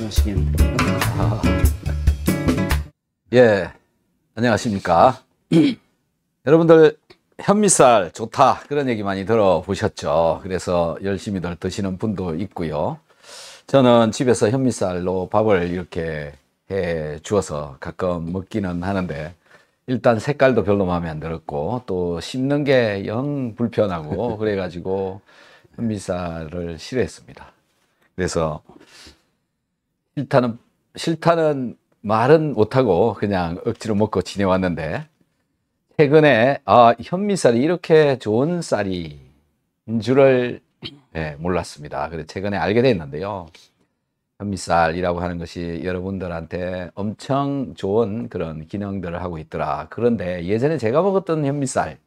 말씀하시겠는데. 아, 예, 안녕하십니까. 여러분들 현미쌀 좋다 그런 얘기 많이 들어보셨죠. 그래서 열심히들 드시는 분도 있고요. 저는 집에서 현미쌀로 밥을 이렇게 해 주어서 가끔 먹기는 하는데, 일단 색깔도 별로 마음에 안 들었고 또 씹는 게 영 불편하고 그래가지고 현미쌀을 싫어했습니다. 그래서 싫다는 말은 못하고 그냥 억지로 먹고 지내왔는데, 최근에 현미쌀이 이렇게 좋은 쌀인 줄을 몰랐습니다. 그래서 최근에 알게 됐는데요. 현미쌀이라고 하는 것이 여러분들한테 엄청 좋은 그런 기능들을 하고 있더라. 그런데 예전에 제가 먹었던 현미쌀,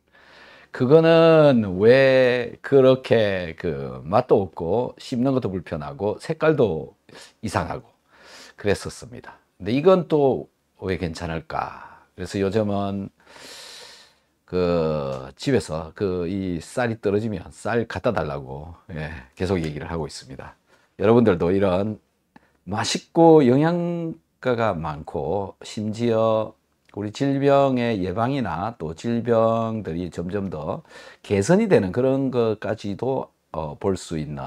그거는 왜 그렇게 그 맛도 없고 씹는 것도 불편하고 색깔도 이상하고 그랬었습니다. 근데 이건 또 왜 괜찮을까? 그래서 요즘은 그 집에서 그 이 쌀이 떨어지면 쌀 갖다 달라고 계속 얘기를 하고 있습니다. 여러분들도 이런 맛있고 영양가가 많고 심지어 우리 질병의 예방이나 또 질병들이 점점 더 개선이 되는 그런 것까지도 볼 수 있는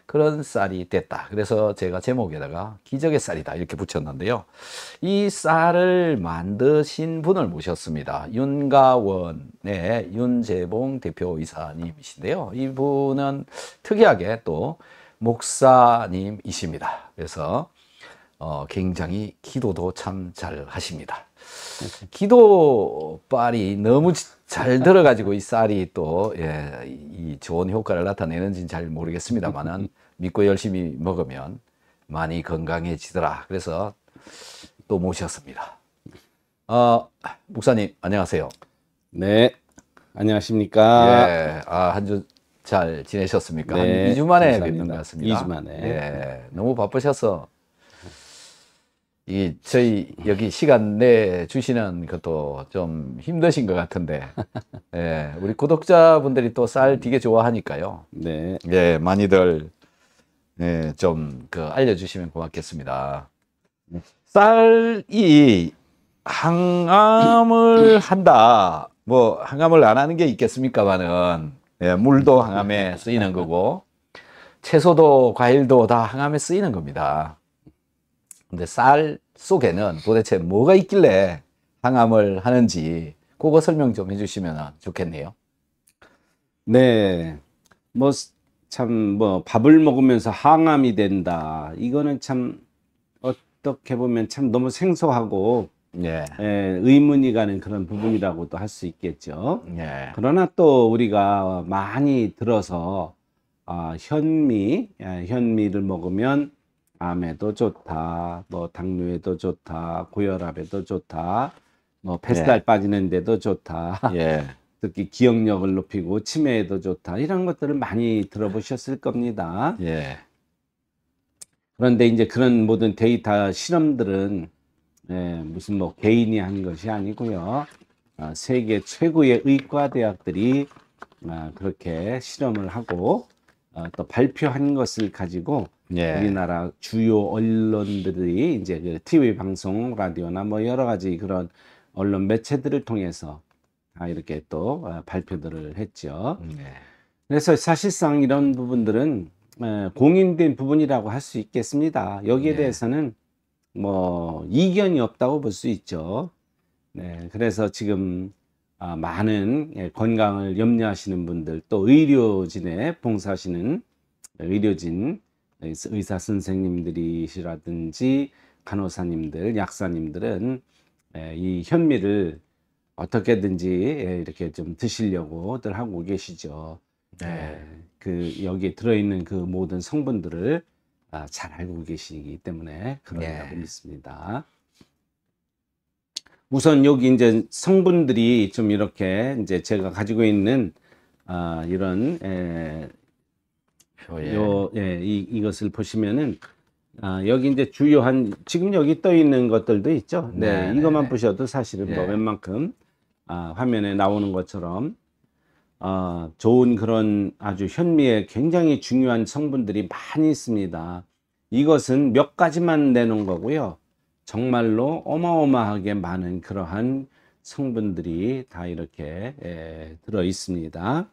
그런 쌀이 됐다. 그래서 제가 제목에다가 기적의 쌀이다 이렇게 붙였는데요. 이 쌀을 만드신 분을 모셨습니다. 윤가원의 윤재봉 대표이사님이신데요. 이분은 특이하게 또 목사님이십니다. 그래서 굉장히 기도도 참 잘 하십니다. 기도빨이 너무 잘 들어가지고 이 쌀이 또 이 좋은 효과를 나타내는지는 잘 모르겠습니다만은 믿고 열심히 먹으면 많이 건강해지더라. 그래서 또 모셨습니다. 목사님 안녕하세요. 네, 안녕하십니까. 예, 한 주 잘 지내셨습니까? 네, 한 2주 만에 감사합니다. 뵙는 것 같습니다. 2주 만에. 예, 너무 바쁘셔서 저희 여기 시간 내 주시는 것도 좀 힘드신 것 같은데, 예, 우리 구독자분들이 또 쌀 되게 좋아하니까요. 네, 예, 많이들 좀 알려주시면 고맙겠습니다. 쌀이 항암을 한다. 뭐 항암을 안 하는 게 있겠습니까만은, 물도 항암에 쓰이는 거고 채소도 과일도 다 항암에 쓰이는 겁니다. 근데 쌀 속에는 도대체 뭐가 있길래 항암을 하는지 그거 설명 좀 해주시면 좋겠네요. 네. 밥을 먹으면서 항암이 된다. 이거는 참 어떻게 보면 참 너무 생소하고 예. 의문이 가는 그런 부분이라고도 할 수 있겠죠. 예. 그러나 또 우리가 많이 들어서 현미를 먹으면 암에도 좋다, 뭐 당뇨에도 좋다, 고혈압에도 좋다, 뭐 뱃살 빠지는 데도 좋다, 예. 특히 기억력을 높이고 치매에도 좋다, 이런 것들을 많이 들어보셨을 겁니다. 예. 그런데 이제 그런 모든 데이터 실험들은 무슨 뭐 개인이 한 것이 아니고요. 세계 최고의 의과대학들이 그렇게 실험을 하고 또 발표한 것을 가지고 우리나라 주요 언론들이 이제 그 TV 방송, 라디오나 뭐 여러 가지 그런 언론 매체들을 통해서 이렇게 또 발표들을 했죠. 그래서 사실상 이런 부분들은 공인된 부분이라고 할 수 있겠습니다. 여기에 대해서는 뭐 이견이 없다고 볼 수 있죠. 네, 그래서 지금 많은 건강을 염려하시는 분들, 또 의료진에 봉사하시는 의료진, 의사 선생님들이시라든지 간호사님들, 약사님들은 이 현미를 어떻게든지 이렇게 좀 드시려고들 하고 계시죠. 여기에 들어있는 그 모든 성분들을 잘 알고 계시기 때문에 그런다고 믿습니다. 우선 여기 이제 성분들이 좀 이렇게 이제 제가 가지고 있는 이런 이것을 보시면은 여기 이제 주요한 지금 여기 떠 있는 것들도 있죠. 이것만 보셔도 사실은 뭐 웬만큼 화면에 나오는 것처럼 좋은 그런 아주 현미에 굉장히 중요한 성분들이 많이 있습니다. 이것은 몇 가지만 내놓은 거고요. 정말로 어마어마하게 많은 그러한 성분들이 다 이렇게 들어 있습니다.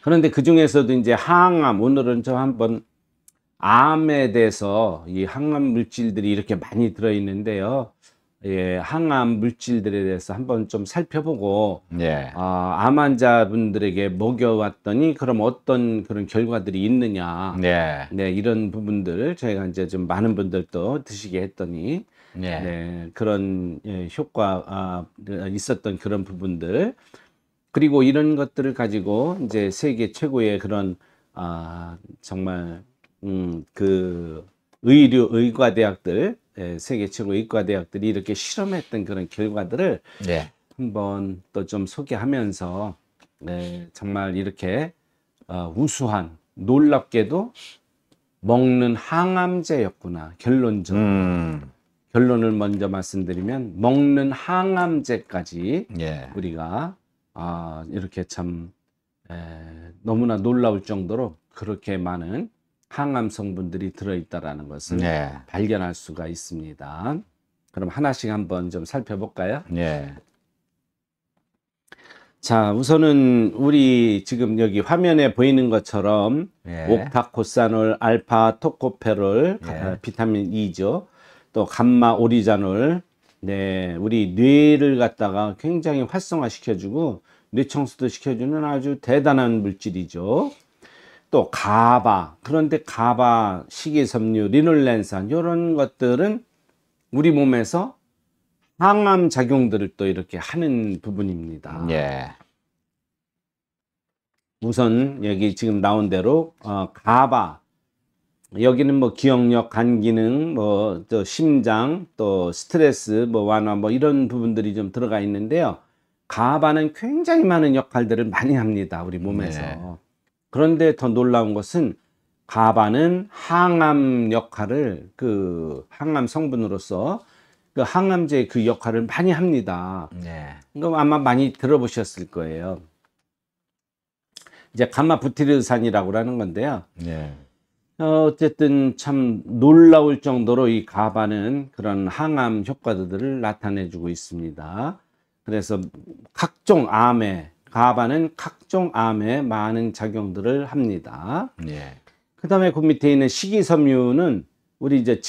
그런데 그 중에서도 이제 항암, 오늘은 좀 한번 암에 대해서 이 항암 물질들이 이렇게 많이 들어 있는데요. 예, 항암 물질들에 대해서 한번 좀 살펴보고, 예. 암 환자분들에게 먹여왔더니 그럼 어떤 그런 결과들이 있느냐. 네. 네, 이런 부분들 저희가 이제 좀 많은 분들도 드시게 했더니, 네. 네, 그런 효과 있었던 그런 부분들. 그리고 이런 것들을 가지고 이제 세계 최고의 그런 정말 그 의과대학들, 세계 최고 의과대학들이 이렇게 실험했던 그런 결과들을 네. 한번 또 좀 소개하면서 정말 이렇게 우수한, 놀랍게도 먹는 항암제였구나. 결론적으로. 결론을 먼저 말씀드리면 먹는 항암제까지 예. 우리가 이렇게 참 너무나 놀라울 정도로 그렇게 많은 항암 성분들이 들어있다라는 것을 네. 발견할 수가 있습니다. 그럼 하나씩 한번 좀 살펴볼까요? 네. 자, 우선은 우리 지금 여기 화면에 보이는 것처럼 예. 옥타코사놀, 알파 토코페롤, 예. 비타민 E죠. 또 감마 오리자놀, 네, 우리 뇌를 갖다가 굉장히 활성화 시켜주고 뇌 청소도 시켜주는 아주 대단한 물질이죠. 또 가바, 그런데 가바, 식이섬유, 리놀렌산 이런 것들은 우리 몸에서 항암 작용들을 또 이렇게 하는 부분입니다. 예. 우선 여기 지금 나온 대로 가바, 여기는 뭐 기억력, 간 기능, 뭐 또 심장, 또 스트레스, 뭐 완화, 뭐 이런 부분들이 좀 들어가 있는데요. 가바는 굉장히 많은 역할들을 많이 합니다, 우리 몸에서. 네. 그런데 더 놀라운 것은 가바는 항암 역할을 항암 성분으로서 그 항암제의 그 역할을 많이 합니다. 네. 이거 아마 많이 들어보셨을 거예요. 이제 감마부티르산이라고 하는 건데요. 네. 어쨌든 참 놀라울 정도로 이 가바는 그런 항암 효과들을 나타내주고 있습니다. 그래서 가바는 각종 암에 많은 작용들을 합니다. 네. 그 다음에 그 밑에 있는 식이섬유는 우리 이제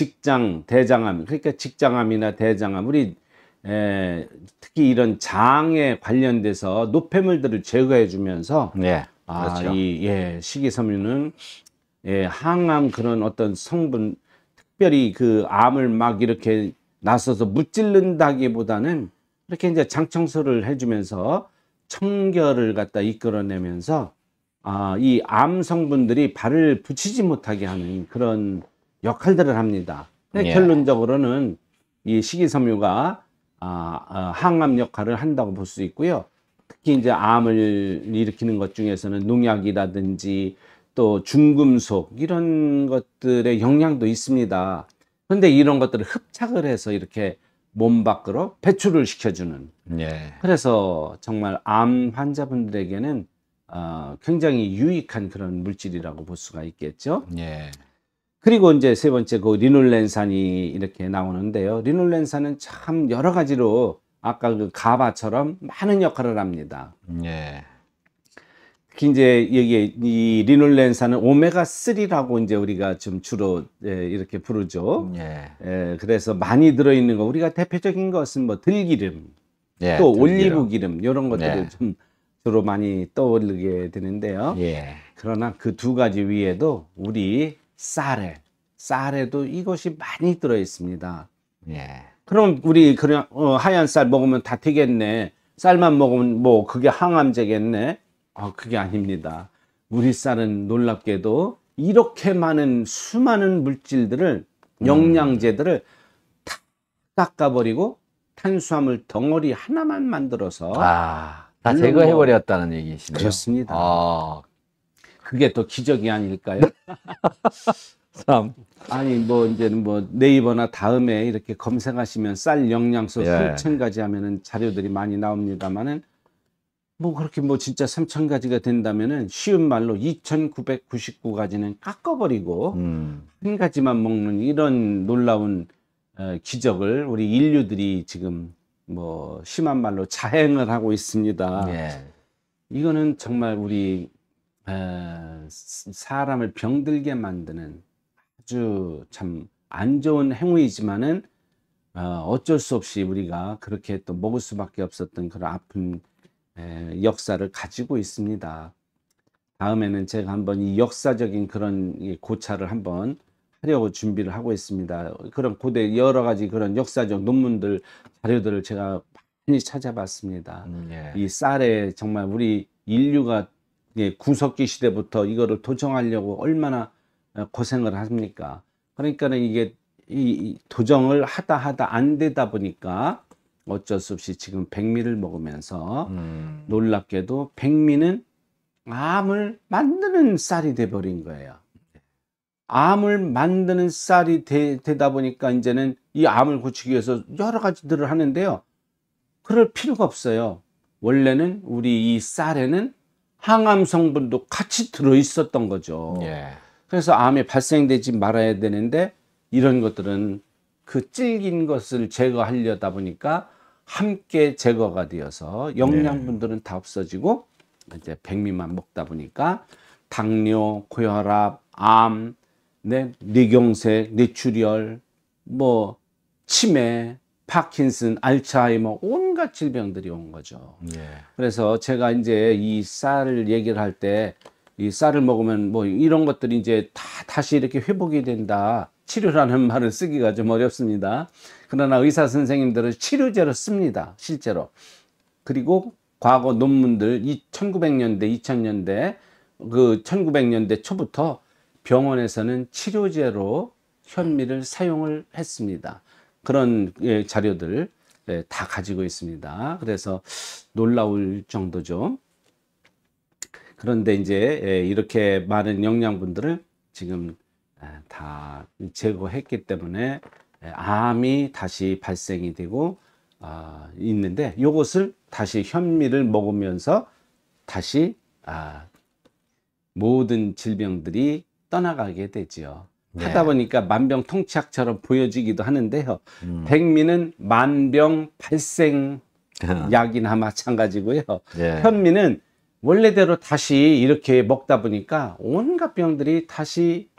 대장암, 그러니까 직장암이나 대장암, 우리 특히 이런 장에 관련돼서 노폐물들을 제거해 주면서 네. 그렇죠. 식이섬유는 항암 그런 어떤 성분, 특별히 그 암을 막 이렇게 나서서 무찔른다기보다는 이렇게 이제 장청소를 해주면서 청결을 갖다 이끌어내면서 이 암 성분들이 발을 붙이지 못하게 하는 그런 역할들을 합니다. 예. 결론적으로는 이 식이섬유가 항암 역할을 한다고 볼 수 있고요. 특히 이제 암을 일으키는 것 중에서는 농약이라든지 또 중금속 이런 것들의 영향도 있습니다. 그런데 이런 것들을 흡착을 해서 이렇게 몸 밖으로 배출을 시켜주는. 네. 그래서 정말 암 환자분들에게는 굉장히 유익한 그런 물질이라고 볼 수가 있겠죠. 네. 그리고 이제 세 번째 그 리놀렌산이 이렇게 나오는데요. 리놀렌산은 참 여러 가지로 아까 그 가바처럼 많은 역할을 합니다. 네. 특히 이제 여기 이 리놀렌산은 오메가3라고 이제 우리가 좀 주로 이렇게 부르죠. 네. 그래서 많이 들어있는 거, 우리가 대표적인 것은 뭐 들기름, 네. 또 들기름. 올리브 기름, 이런 것들을 네. 좀 주로 많이 떠오르게 되는데요. 예. 그러나 그 두 가지 위에도 우리 쌀에도 이것이 많이 들어 있습니다. 예. 그럼 우리 그냥 하얀 쌀 먹으면 다 되겠네. 쌀만 먹으면 뭐 그게 항암제겠네. 그게 아닙니다. 우리 쌀은 놀랍게도 이렇게 많은 수많은 물질들을 영양제들을 다 닦아버리고 탄수화물 덩어리 하나만 만들어서 다 물론 제거해 버렸다는 얘기시네요. 그렇습니다. 그게 또 기적이 아닐까요? 참. 아니 뭐 이제는 뭐 네이버나 다음에 이렇게 검색하시면 쌀 영양소 예. 수천 가지 하면은 자료들이 많이 나옵니다만은 뭐 그렇게 뭐 진짜 3,000가지가 된다면은 쉬운 말로 2,999가지는 깎아버리고 한 가지만 먹는 이런 놀라운 기적을 우리 인류들이 지금 뭐 심한 말로 자행을 하고 있습니다. 예. 이거는 정말 우리 사람을 병들게 만드는 아주 참 안 좋은 행위이지만은 어쩔 수 없이 우리가 그렇게 또 먹을 수밖에 없었던 그런 아픈 역사를 가지고 있습니다. 다음에는 제가 한번 이 역사적인 그런 이 고찰을 한번 하려고 준비를 하고 있습니다. 그런 고대 여러 가지 그런 역사적 논문들, 자료들을 제가 많이 찾아봤습니다. 예. 이 쌀에 정말 우리 인류가 구석기 시대부터 이거를 도정하려고 얼마나 고생을 합니까? 그러니까는 이게 이 도정을 하다 안 되다 보니까 어쩔 수 없이 지금 백미를 먹으면서 놀랍게도 백미는 암을 만드는 쌀이 돼버린 거예요. 암을 만드는 쌀이 되다 보니까 이제는 이 암을 고치기 위해서 여러 가지들을 하는데요. 그럴 필요가 없어요. 원래는 우리 이 쌀에는 항암 성분도 같이 들어 있었던 거죠. 예. 그래서 암이 발생되지 말아야 되는데 이런 것들은 그 질긴 것을 제거하려다 보니까 함께 제거가 되어서 영양분들은 다 없어지고 이제 백미만 먹다 보니까 당뇨, 고혈압, 암, 뇌경색, 뇌출혈, 뭐 치매, 파킨슨, 알츠하이머 온갖 질병들이 온 거죠. 예. 그래서 제가 이제 이 쌀을 얘기를 할 때 이 쌀을 먹으면 뭐 이런 것들이 이제 다시 이렇게 회복이 된다. 치료라는 말을 쓰기가 좀 어렵습니다. 그러나 의사 선생님들은 치료제로 씁니다. 실제로. 그리고 과거 논문들 1900년대, 2000년대, 그 1900년대 초부터 병원에서는 치료제로 현미를 사용을 했습니다. 그런 자료들 다 가지고 있습니다. 그래서 놀라울 정도죠. 그런데 이제 이렇게 많은 영양분들을 지금 다 제거했기 때문에 암이 다시 발생이 되고 있는데 이것을 다시 현미를 먹으면서 다시 모든 질병들이 떠나가게 되지요. 네. 하다 보니까 만병통치약처럼 보여지기도 하는데요. 백미는 만병 발생 약이나 마찬가지고요. 예. 현미는 원래대로 다시 이렇게 먹다 보니까 온갖 병들이 다시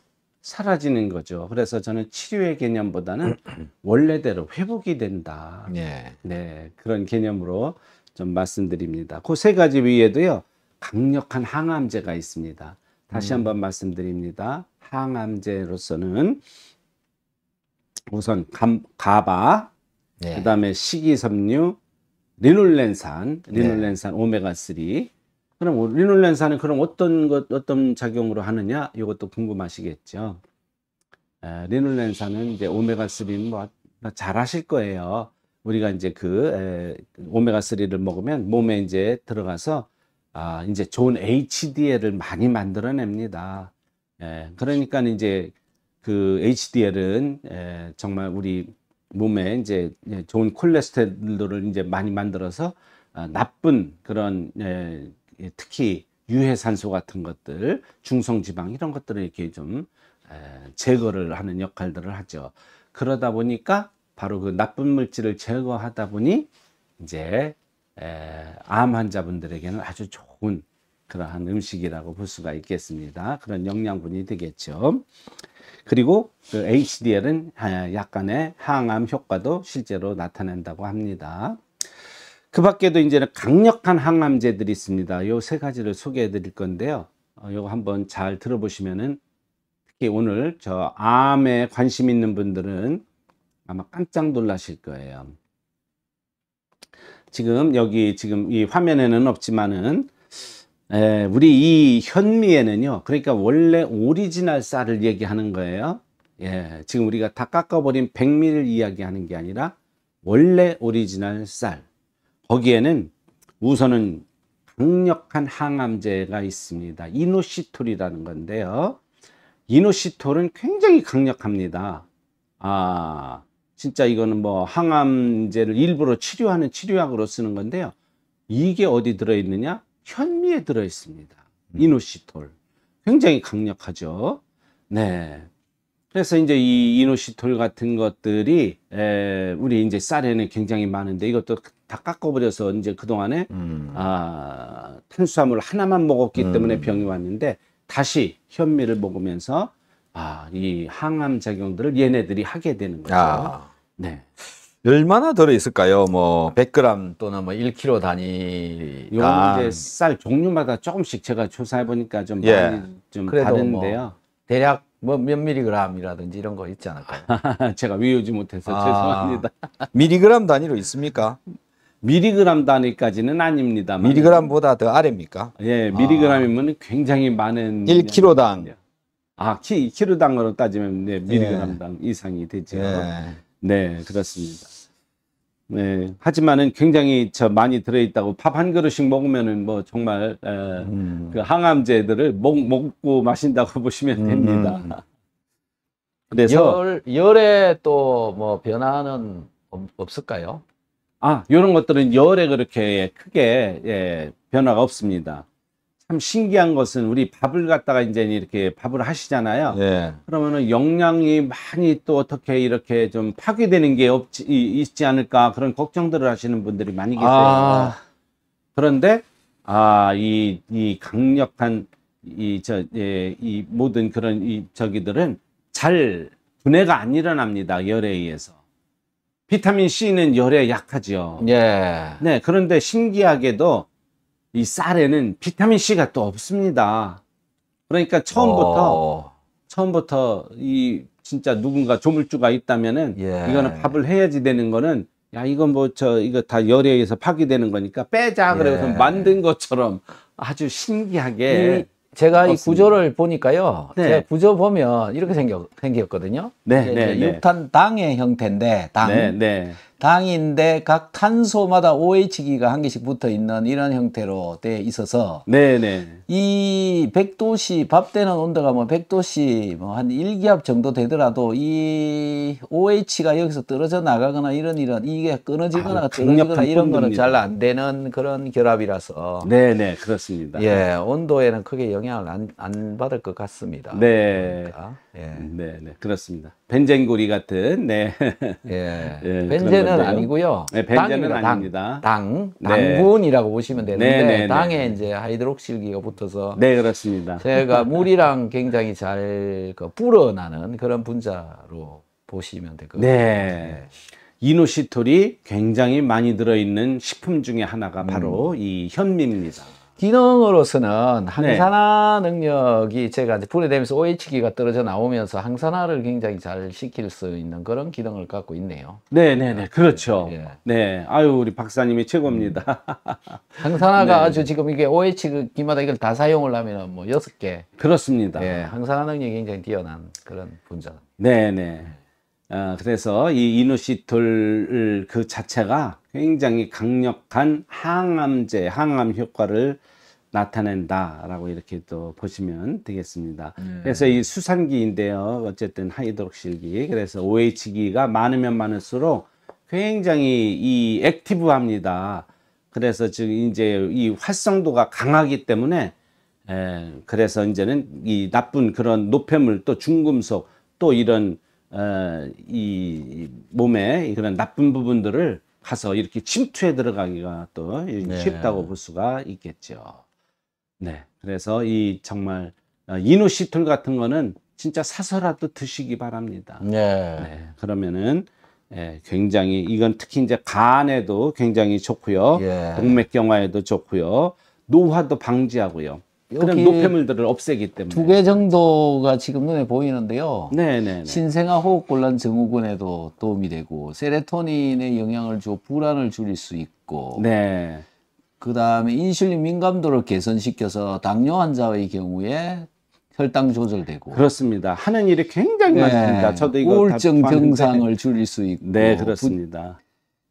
사라지는 거죠. 그래서 저는 치료의 개념보다는 원래대로 회복이 된다. 예. 네, 그런 개념으로 좀 말씀드립니다. 그 세 가지 위에도요, 강력한 항암제가 있습니다. 다시 한번 말씀드립니다. 항암제로서는 우선 가바, 예. 그 다음에 식이섬유, 리놀렌산 오메가3. 그럼 리놀렌산은 그럼 어떤 작용으로 하느냐? 이것도 궁금하시겠죠. 리놀렌산은 이제 오메가3는 뭐 잘 아실 거예요. 우리가 이제 그 오메가3를 먹으면 몸에 이제 들어가서 이제 좋은 HDL을 많이 만들어냅니다. 그러니까 이제 그 HDL은 정말 우리 몸에 이제 좋은 콜레스테롤을 이제 많이 만들어서 나쁜 그런 특히 유해산소 같은 것들, 중성지방 이런 것들을 이렇게 좀 제거를 하는 역할들을 하죠. 그러다 보니까 바로 그 나쁜 물질을 제거하다 보니 이제 암 환자분들에게는 아주 좋은 그러한 음식이라고 볼 수가 있겠습니다. 그런 영양분이 되겠죠. 그리고 그 HDL은 약간의 항암 효과도 실제로 나타낸다고 합니다. 그 밖에도 이제는 강력한 항암제들이 있습니다. 요 세 가지를 소개해 드릴 건데요. 요거 한번 잘 들어보시면은 특히 오늘 저 암에 관심 있는 분들은 아마 깜짝 놀라실 거예요. 지금 여기 지금 이 화면에는 없지만은 우리 이 현미에는요, 그러니까 원래 오리지널 쌀을 얘기하는 거예요. 지금 우리가 다 깎아버린 백미를 이야기하는 게 아니라 원래 오리지널 쌀. 거기에는 우선은 강력한 항암제가 있습니다. 이노시톨이라는 건데요. 이노시톨은 굉장히 강력합니다. 진짜 이거는 뭐 항암제를 일부러 치료하는 치료약으로 쓰는 건데요. 이게 어디 들어있느냐? 현미에 들어있습니다. 이노시톨. 굉장히 강력하죠. 네. 그래서 이제 이 이노시톨 같은 것들이 우리 이제 쌀에는 굉장히 많은데 이것도 다 깎아버려서 이제 그동안에 탄수화물 하나만 먹었기 때문에 병이 왔는데 다시 현미를 먹으면서 이 항암 작용들을 얘네들이 하게 되는 거죠. 네. 얼마나 들어있을까요? 뭐 100g 또는 뭐 1kg 단위. 요 이제 쌀 종류마다 조금씩 제가 조사해 보니까 좀 예. 많이 좀 그래도 다른데요. 뭐 대략 뭐 몇 밀리그램이라든지 이런 거 있지 않을까요? 제가 외우지 못해서 죄송합니다. 밀리그램 단위로 있습니까? 미리그램 단위까지는 아닙니다만. 밀리그램보다 더 아래입니까? 예, 미리그램이면 굉장히 많은 1kg당. 킬로당으로 따지면 네, 미리그램당 이상이 되죠. 예. 네, 그렇습니다. 네, 하지만은 굉장히 많이 들어있다고 밥 한 그릇씩 먹으면은 뭐 정말 그 항암제들을 먹고 마신다고 보시면 됩니다. 그래서 열에 또 뭐 변화는 없을까요? 이런 것들은 열에 그렇게 크게 변화가 없습니다. 참 신기한 것은 우리 밥을 갖다가 이제 이렇게 밥을 하시잖아요. 예. 그러면은 영양이 많이 또 어떻게 이렇게 좀 파괴되는 게 있지 않을까 그런 걱정들을 하시는 분들이 많이 계세요. 그런데 이 강력한 이 모든 그런 저기들은 잘 분해가 안 일어납니다. 열에 의해서. 비타민 C는 열에 약하죠. 예. 네, 그런데 신기하게도 이 쌀에는 비타민 C가 또 없습니다. 그러니까 처음부터 이 진짜 누군가 조물주가 있다면은 이거는 밥을 해야지 되는 거는 이건 이거 다 열에 의해서 파괴되는 거니까 빼자 그래서 만든 것처럼 아주 신기하게 제가 이 없습니다. 구조를 보니까요. 네. 제가 구조 보면 이렇게 생겼거든요. 네. 육탄당의 형태인데 당인데 각 탄소마다 OH기가 한 개씩 붙어 있는 이런 형태로 돼 있어서 이 100도씨 밥 되는 온도가 뭐 100도씨 뭐 한 1기압 정도 되더라도 이 OH가 여기서 떨어져 나가거나 이런 이게 끊어지거나 떨어지거나 이런 거는 잘 안 되는 그런 결합이라서 그렇습니다. 예, 온도에는 크게 영향을 안 받을 것 같습니다. 그러니까. 그렇습니다. 벤젠구리 같은 벤젠은 아니고요. 네, 벤젠은 아닙니다. 당분이라고 보시면 되는데 당에 이제 하이드록실기가 붙어서 그렇습니다. 제가 물이랑 굉장히 잘 불어나는 그런 분자로 보시면 될 것 같아요. 이노시톨이 굉장히 많이 들어있는 식품 중에 하나가 바로 이 현미입니다. 기능으로서는 항산화 능력이 제가 이제 분해되면서 OH기가 떨어져 나오면서 항산화를 굉장히 잘 시킬 수 있는 그런 기능을 갖고 있네요. 그렇죠. 우리 박사님이 최고입니다. 항산화가 아주 지금 이게 OH기마다 이걸 다 사용을 하면 뭐 6개. 그렇습니다. 항산화 능력이 굉장히 뛰어난 그런 분자. 그래서 이 이노시톨 그 자체가 굉장히 강력한 항암제, 항암 효과를 나타낸다라고 이렇게 또 보시면 되겠습니다. 그래서 이 수산기인데요. 어쨌든 하이드록실기. 그래서 OH기가 많으면 많을수록 굉장히 이 액티브합니다. 그래서 즉 이제 이 활성도가 강하기 때문에 그래서 이제는 이 나쁜 그런 노폐물 또 중금속 또 이런 이 몸에 그런 나쁜 부분들을 가서 이렇게 침투해 들어가기가 또 쉽다고 볼 수가 있겠죠. 그래서 이 정말 이노시톨 같은 거는 진짜 사서라도 드시기 바랍니다. 그러면은 굉장히 이건 특히 이제 간에도 굉장히 좋고요. 동맥경화에도 좋고요. 노화도 방지하고요. 그런 노폐물들을 없애기 때문에 2개 정도가 지금 눈에 보이는데요. 네네. 신생아 호흡곤란 증후군에도 도움이 되고 세로토닌에 영향을 주고 불안을 줄일 수 있고 네. 그 다음에 인슐린 민감도를 개선시켜서 당뇨 환자의 경우에 혈당 조절되고 그렇습니다. 하는 일이 굉장히 많습니다. 저도 이거 우울증 증상을 줄일 수 있고 네, 그렇습니다.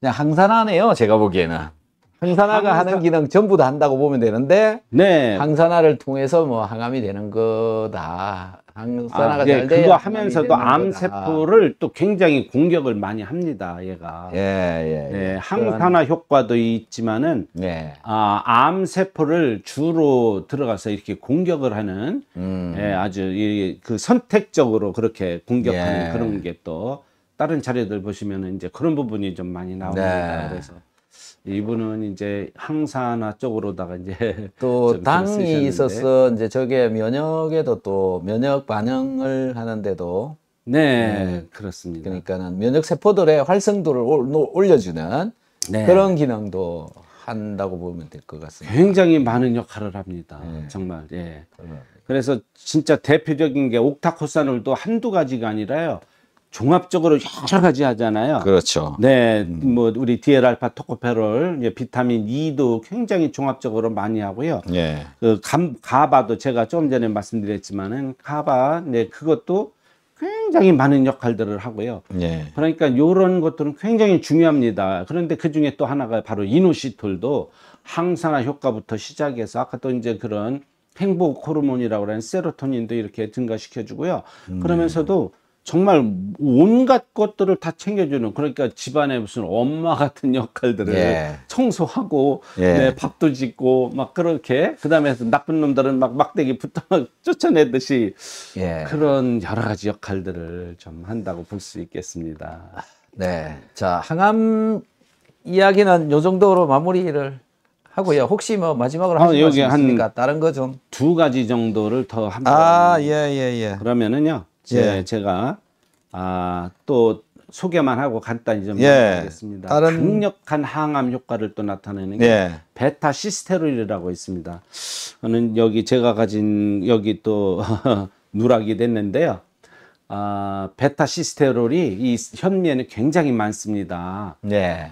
항산화네요. 제가 보기에는 항산화가 하는 기능 전부 다 한다고 보면 되는데 네. 항산화를 통해서 뭐 항암이 되는 거다 항산화가 예, 잘 돼야 그거 항암이 하면서도 되는 암 거다. 세포를 또 굉장히 공격을 많이 합니다. 얘가. 예, 예, 네, 예. 항산화 효과도 있지만은 네. 암 세포를 주로 들어가서 이렇게 공격을 하는 예, 음. 아주 그 선택적으로 그렇게 공격하는 예. 그런 게 또 다른 자료들 보시면은 이제 그런 부분이 좀 많이 나옵니다. 네. 그래서 이분은 이제 항산화 쪽으로다가 이제 또 좀 글을 당이 쓰셨는데 있어서 이제 저게 면역에도 또 면역 반응을 하는데도 네, 그렇습니다. 그러니까는 면역 세포들의 활성도를 올려주는 네. 그런 기능도 한다고 보면 될 것 같습니다. 굉장히 많은 역할을 합니다. 네. 정말. 예. 그래서 진짜 대표적인 게 옥타코사놀도 한두 가지가 아니라요. 종합적으로 여러 가지 하잖아요. 그렇죠. 네, 뭐 우리 DL-알파 토코페롤, 이제 비타민 E도 굉장히 종합적으로 많이 하고요. 예. 그 가바도 제가 좀 전에 말씀드렸지만은 가바, 네, 그것도 굉장히 많은 역할들을 하고요. 예. 그러니까 이런 것들은 굉장히 중요합니다. 그런데 그 중에 또 하나가 바로 이노시톨도 항산화 효과부터 시작해서 아까 또 이제 그런 행복 호르몬이라고 하는 세로토닌도 이렇게 증가시켜주고요. 그러면서도 정말 온갖 것들을 다 챙겨주는, 그러니까 집안에 무슨 엄마 같은 역할들을 예. 청소하고 예. 네, 밥도 짓고 막 그렇게, 그다음에 나쁜 놈들은 막 막대기 붙어 막 쫓아내듯이 예. 그런 여러 가지 역할들을 좀 한다고 볼 수 있겠습니다. 네. 자, 항암 이야기는 요 정도로 마무리를 하고요. 혹시 뭐 마지막으로 하실 여기 말씀 있습니까? 다른 거 좀. 두 가지 정도를 더 한번. 예, 예, 예. 그러면은요, 예. 제가 또 소개만 하고 간단히 좀 예. 말씀드리겠습니다. 다른- 강력한 항암 효과를 또 나타내는 게 예. 베타 시스테롤이라고 있습니다. 저는 여기 제가 가진 여기 또 누락이 됐는데요. 베타 시스테롤이 이 현미에는 굉장히 많습니다. 네.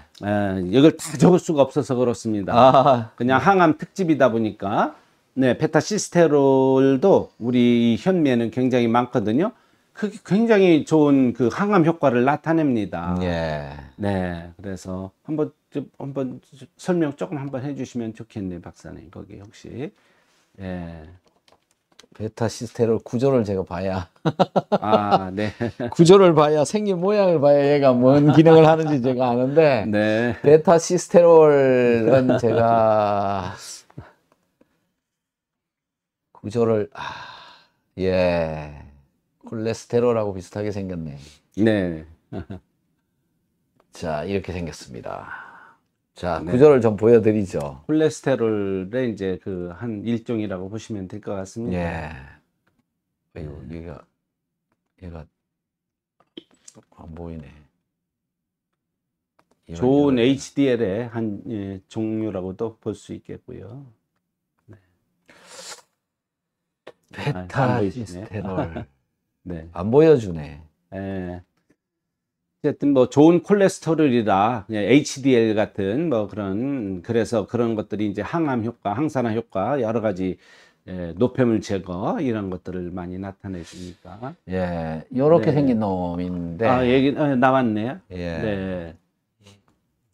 이걸 다 적을 수가 없어서 그렇습니다. 아, 그냥 항암 특집이다 보니까 네, 베타 시스테롤도 우리 이 현미에는 굉장히 많거든요. 그게 굉장히 좋은 그 항암 효과를 나타냅니다. 예. 네, 그래서 한번 설명 조금 한번 해주시면 좋겠네요, 박사님. 거기 혹시 예, 베타 시스테롤 구조를 제가 봐야 네, 구조를 봐야 생긴 모양을 봐야 얘가 뭔 기능을 하는지 제가 아는데 네, 베타 시스테롤은 제가 구조를 예. 콜레스테롤하고 비슷하게 생겼네. 네, 자, 이렇게 생겼습니다. 자, 네. 구조를 좀 보여드리죠. 콜레스테롤의 이제 그 한 일종이라고 보시면 될 것 같습니다. 예. 아이고, 얘가 안 보이네. 좋은 HDL의 한 종류라고도 볼 수 있겠고요. 네. 안 베타 보이시네. 시스테롤. 네. 안 보여주네. 예. 어쨌든 뭐 좋은 콜레스테롤이라 HDL 같은 뭐 그런, 그래서 그런 것들이 이제 항암 효과, 항산화 효과, 여러 가지 노폐물 제거 이런 것들을 많이 나타내 주니까. 예, 요렇게 네. 생긴 놈인데. 얘기 나왔네요. 예.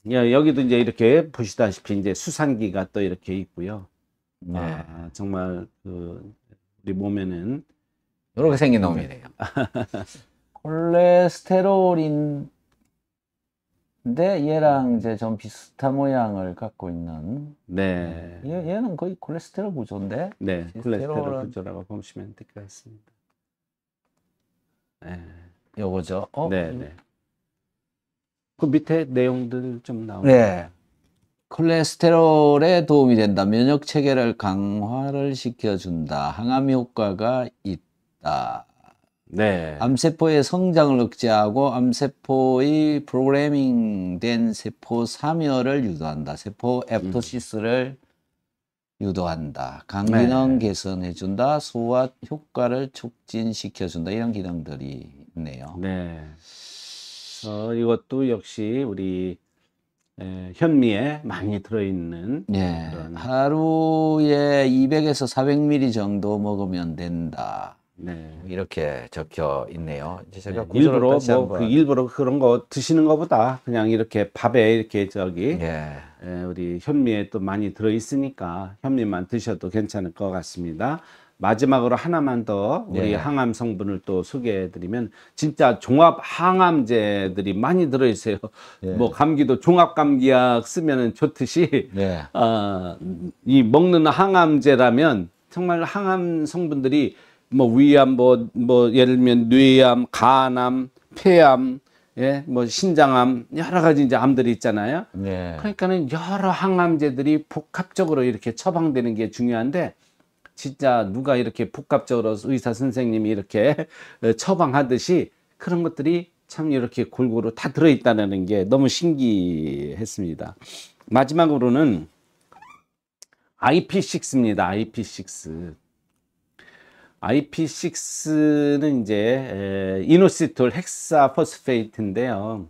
네. 여기도 이제 이렇게 보시다시피 이제 수산기가 또 이렇게 있고요. 네. 정말 그 우리 몸에는 요렇게 생긴 놈이래요. 콜레스테롤인데 얘랑 이제 좀 비슷한 모양을 갖고 있는. 네. 얘는 거의 콜레스테롤 구조인데. 네, 콜레스테롤 시스테롤은- 구조라고 보시면 될 것 같습니다. 네, 요거죠. 네, 네. 그 밑에 내용들 좀 나오죠. 네. 콜레스테롤에 도움이 된다. 면역 체계를 강화를 시켜준다. 항암 효과가 있다. 네, 암세포의 성장을 억제하고 암세포의 프로그래밍된 세포 참여를 유도한다. 세포 에프토시스를 유도한다. 간기능 네. 개선해준다. 소화 효과를 촉진시켜준다. 이런 기능들이 있네요. 네. 이것도 역시 우리 현미에 많이 들어있는 네. 그런- 하루에 200에서 400ml 정도 먹으면 된다. 네. 이렇게 적혀 있네요. 이제 제가 네, 구조를 일부러 다시 뭐 한번. 일부러 그런 거 드시는 것보다 그냥 이렇게 밥에 이렇게 저기 예. 우리 현미에 또 많이 들어 있으니까 현미만 드셔도 괜찮을 것 같습니다. 마지막으로 하나만 더 우리 예. 항암 성분을 또 소개해드리면 진짜 종합 항암제들이 많이 들어있어요. 예. 뭐 감기도 종합 감기약 쓰면은 좋듯이 예. 이 먹는 항암제라면 정말 항암 성분들이 뭐 위암 뭐 예를 들면 뇌암, 간암, 폐암, 예, 뭐 신장암 여러 가지 이제 암들이 있잖아요. 예. 그러니까는 여러 항암제들이 복합적으로 이렇게 처방되는 게 중요한데 진짜 누가 이렇게 복합적으로 의사 선생님이 이렇게 처방하듯이 그런 것들이 참 이렇게 골고루 다 들어있다는 게 너무 신기했습니다. 마지막으로는 IP6입니다. IP6. IP6는 이제 이노시톨 헥사포스페이트인데요.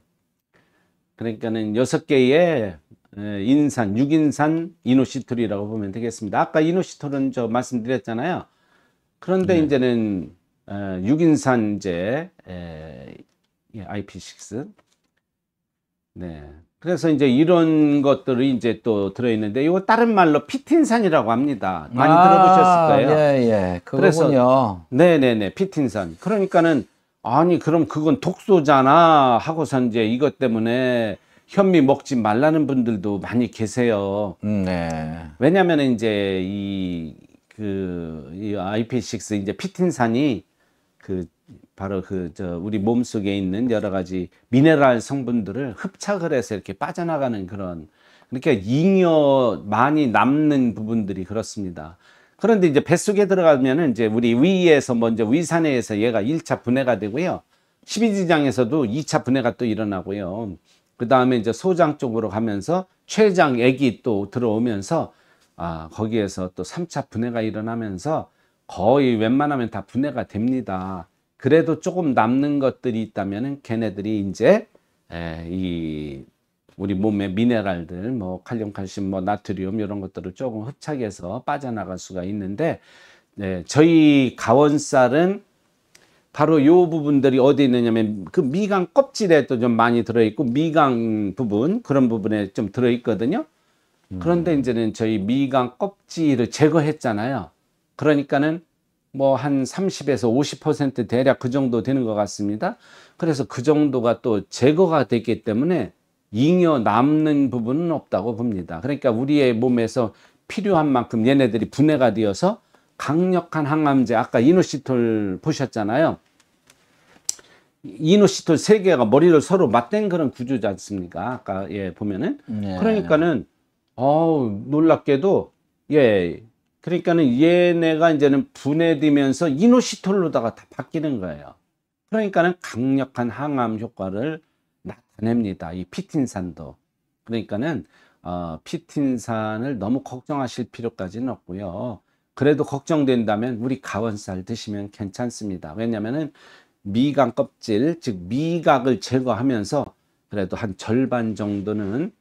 그러니까는 6개의 인산, 6인산 이노시톨이라고 보면 되겠습니다. 아까 이노시톨은 저 말씀드렸잖아요. 그런데 이제는 6인산제 IP6. 네. 그래서 이제 이런 것들이 이제 또 들어있는데 이거 다른 말로 피틴산이라고 합니다. 많이 들어보셨을 거예요. 예. 그거군요. 네네네. 피틴산. 그러니까는 아니 그럼 그건 독소잖아 하고서 이제 이것 때문에 현미 먹지 말라는 분들도 많이 계세요. 네. 왜냐면 이제 이 IP6 이제 피틴산이 바로 우리 몸 속에 있는 여러 가지 미네랄 성분들을 흡착을 해서 이렇게 빠져나가는 그런, 그러니까 잉여 많이 남는 부분들이 그렇습니다. 그런데 이제 뱃속에 들어가면은 이제 우리 위에서 먼저 위산해에서 얘가 1차 분해가 되고요. 십이지장에서도 2차 분해가 또 일어나고요. 그 다음에 이제 소장 쪽으로 가면서 췌장액이 또 들어오면서 거기에서 또 3차 분해가 일어나면서 거의 웬만하면 다 분해가 됩니다. 그래도 조금 남는 것들이 있다면은 걔네들이 이제 우리 몸의 미네랄들 뭐 칼륨, 칼슘, 뭐 나트륨 이런 것들을 조금 흡착해서 빠져나갈 수가 있는데, 저희 가원쌀은 바로 요 부분들이 어디 있느냐면 그 미강 껍질에도 좀 많이 들어있고 미강 부분 그런 부분에 좀 들어있거든요. 그런데 이제는 저희 미강 껍질을 제거했잖아요. 그러니까는 뭐 한 30에서 50% 대략 그 정도 되는 것 같습니다. 그래서 그 정도가 또 제거가 됐기 때문에 잉여 남는 부분은 없다고 봅니다. 그러니까 우리의 몸에서 필요한 만큼 얘네들이 분해가 되어서 강력한 항암제, 아까 이노시톨 보셨잖아요. 이노시톨 3개가 머리를 서로 맞댄 그런 구조지 않습니까? 아까 보면은. 네. 그러니까는 놀랍게도 그러니까는 얘네가 이제는 분해되면서 이노시톨로다가 다 바뀌는 거예요. 그러니까는 강력한 항암 효과를 나타냅니다. 이 피틴산도. 그러니까는 피틴산을 너무 걱정하실 필요까지는 없고요. 그래도 걱정된다면 우리 가원쌀 드시면 괜찮습니다. 왜냐면은 미강 껍질, 즉 미각을 제거하면서 그래도 한 절반 정도는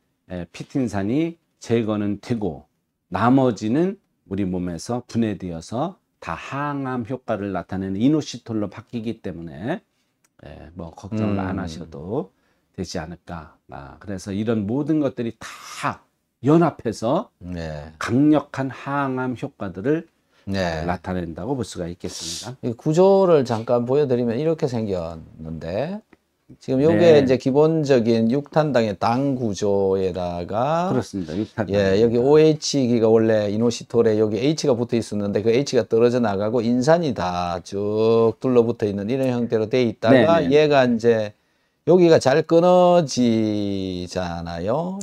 피틴산이 제거는 되고 나머지는 우리 몸에서 분해되어서 다 항암 효과를 나타내는 이노시톨로 바뀌기 때문에 뭐 걱정을 안 하셔도 되지 않을까. 그래서 이런 모든 것들이 다 연합해서 강력한 항암 효과들을 나타낸다고 볼 수가 있겠습니다. 이 구조를 잠깐 보여드리면 이렇게 생겼는데 지금 요게 이제 기본적인 육탄당의 당 구조에다가 그렇습니다. 육탄당. 여기 OH기가 원래 이노시톨에 여기 H가 붙어 있었는데 그 H가 떨어져 나가고 인산이 다 쭉 둘러붙어 있는 이런 형태로 돼 있다가 얘가 이제 여기가 잘 끊어지잖아요.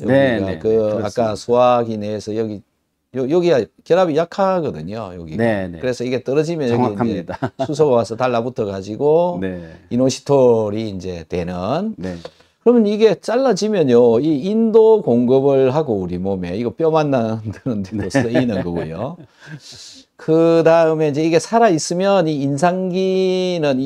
여기가 그렇습니다. 아까 소화기 내에서 여기가 결합이 약하거든요. 여기가. 그래서 이게 떨어지면 정확합니다. 여기 이제 수소가 와서 달라붙어 가지고 이노시톨이 이제 되는. 그러면 이게 잘라지면요, 이 인도 공급을 하고 우리 몸에 이거 뼈 만나는 데도 쓰이는 거고요. 그 다음에 이제 이게 살아 있으면 이 인산기는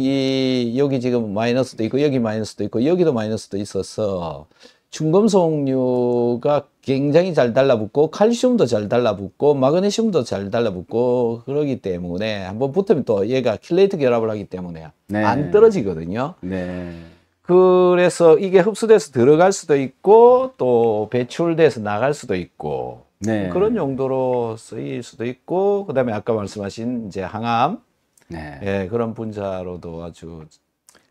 여기 지금 마이너스도 있고 여기 마이너스도 있고 여기도 마이너스도 있어서 중금속류가 굉장히 잘 달라붙고 칼슘도 잘 달라붙고 마그네슘도 잘 달라붙고 그러기 때문에 한번 붙으면 또 얘가 킬레이트 결합을 하기 때문에 안 떨어지거든요. 그래서 이게 흡수돼서 들어갈 수도 있고 또 배출돼서 나갈 수도 있고 네. 그런 용도로 쓰일 수도 있고, 그다음에 아까 말씀하신 이제 항암, 네. 예, 그런 분자로도 아주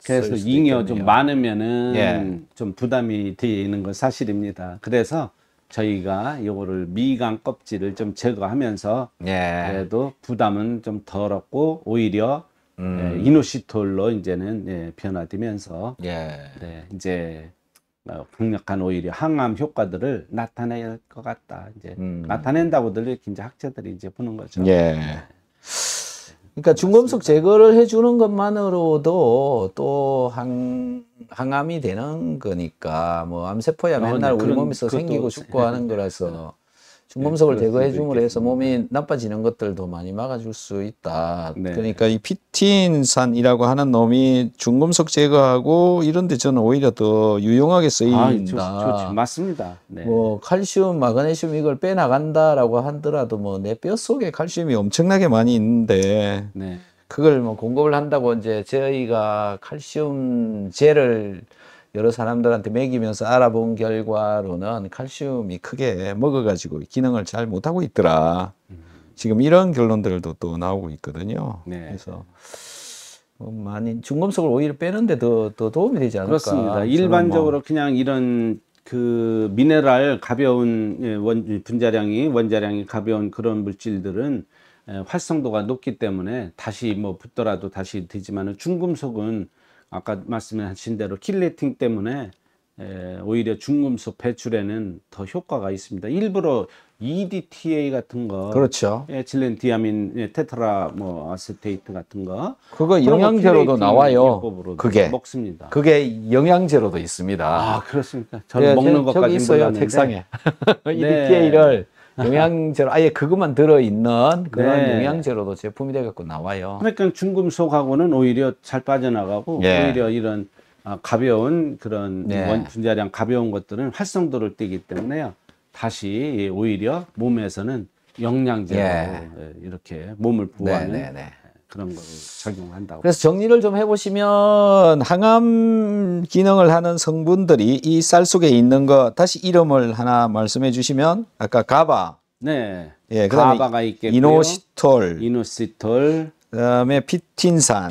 그래서 쓸 수도 잉여 좀 있겠네요. 많으면은 예. 좀 부담이 되는 건 사실입니다. 그래서 저희가 요거를 미간 껍질을 좀 제거하면서 예. 그래도 부담은 좀 덜었고 오히려 이노시톨로 이제는 변화되면서 예. 네, 이제 강력한 오히려 항암 효과들을 나타낼 것 같다. 이제 나타낸다고들 이제 학자들이 이제 보는 거죠. 예. 그러니까 중금속 제거를 해주는 것만으로도 또 항암이 되는 거니까 뭐 암세포야 맨날 네, 우리 몸에서 그것도 생기고 죽고 하는 거라서 중금속을 그럴 제거해 수도 줌으로 해서 있겠습니다. 몸이 나빠지는 것들도 많이 막아줄 수 있다. 네. 그러니까 이 피틴산이라고 하는 놈이 중금속 제거하고 이런 데 저는 오히려 더 유용하게 쓰인다. 좋죠. 맞습니다. 네. 뭐 칼슘, 마그네슘 이걸 빼나간다라고 하더라도 뭐 내 뼛속에 칼슘이 엄청나게 많이 있는데 네. 그걸 뭐 공급을 한다고 이제 저희가 칼슘 젤을 여러 사람들한테 먹이면서 알아본 결과로는 칼슘이 크게 먹어가지고 기능을 잘 못하고 있더라. 지금 이런 결론들도 또 나오고 있거든요. 네. 그래서 뭐 많이 중금속을 오히려 빼는데 더 도움이 되지 않을까. 그렇습니다. 저는 일반적으로 뭐 그냥 이런 그 미네랄 가벼운 원자량이 가벼운 그런 물질들은 활성도가 높기 때문에 다시 뭐 붙더라도 다시 되지만은 중금속은 아까 말씀하신 대로 킬레팅 때문에 오히려 중금속 배출에는 더 효과가 있습니다. 일부러 EDTA 같은 거, 그렇죠. 에틸렌 디아민, 테트라 뭐 아세테이트 같은 거, 그거 그런 거 영양제로도 킬레이팅 나와요. 요법으로 그게 먹습니다. 그게 영양제로도 있습니다. 아, 그렇습니까? 저는 예, 먹는 저기 것까지 있어요, 몰랐는데. 책상에. 네. EDTA를 영양제로 아예 그것만 들어있는 그런 네. 영양제로도 제품이 돼갖고 나와요. 그러니까 중금속하고는 오히려 잘 빠져나가고 예. 오히려 이런 가벼운 그런 네. 분자량 가벼운 것들은 활성도를 띠기 때문에요. 다시 오히려 몸에서는 영양제로 예. 이렇게 몸을 보호하는 네네네. 그런 거를 작용한다고. 그래서 정리를 좀 해보시면 항암 기능을 하는 성분들이 이 쌀 속에 있는 거 다시 이름을 하나 말씀해 주시면 아까 가바, 네. 예, 그다음에 가바가 있겠고요. 이노시톨, 이노시톨, 그다음에 피틴산,